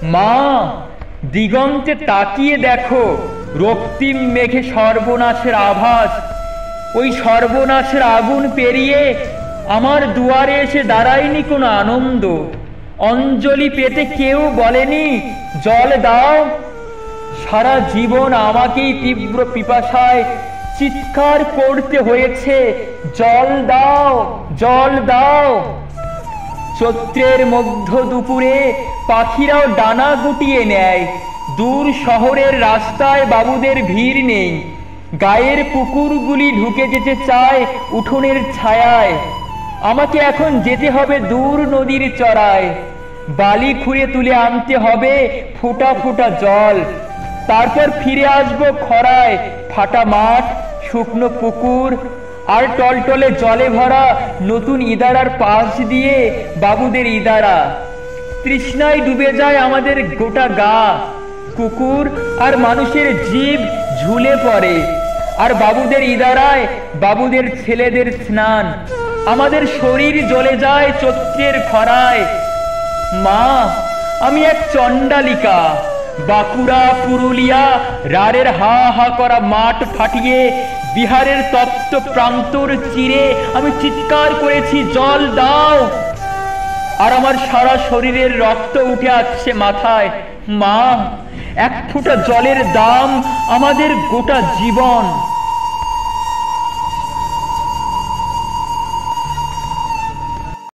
মা, দিগন্তে তাকিয়ে দেখো, রক্তিম মেঘে সর্বনাশের আভাস। ওই সর্বনাশের আগুন পেরিয়ে আমার দুয়ারে এসে দাঁড়ায়নি কোনো আনন্দ। অঞ্জলি পেতে কেউ বলেনি জল দাও। সারা জীবন আমাকেই তীব্র পিপাসায় চিৎকার করতে হয়েছে, জল দাও, জল দাও। চৈত্রের মধ্য দুপুরে পাখিরাও ডানা গুটিয়ে নেয়। দূর শহরের রাস্তায় বাবুদের ভিড় নেই। গায়ের পুকুরগুলি ঢুকে যেতে চায় উঠোনের ছায়ায়। আমাকে এখন যেতে হবে দূর নদীর চড়ায়। বালি খুঁড়ে তুলে আনতে হবে ফোঁটা ফোঁটা জল। তারপর ফিরে আসবো খরায়, ফাটা মাঠ, শুকনো পুকুর আর টলটলে জলে ভরা নতুন ইদারার পাশ দিয়ে বাবুদের ইদারা। তৃষ্ণায় ডুবে যায় আমাদের গোটা গা। কুকুর আর মানুষের জীব ঝুলে পড়ে, আর বাবুদের ইদারায় বাবুদের ছেলেদের স্নান। আমাদের শরীর জ্বলে যায় চৈত্রের খরায়। মা, আমি এক চণ্ডালিকা। বাঁকুড়া, পুরুলিয়া, রাড়ের হা হা করা মাঠ ফাটিয়ে বিহারের তপ্ত প্রান্তর চিরে আমি চিৎকার করেছি জল দাও। আর আমার সারা শরীরের রক্ত উঠে আসছে মাথায়। মা, এক ফোঁটা জলের দাম আমাদের গোটা জীবন।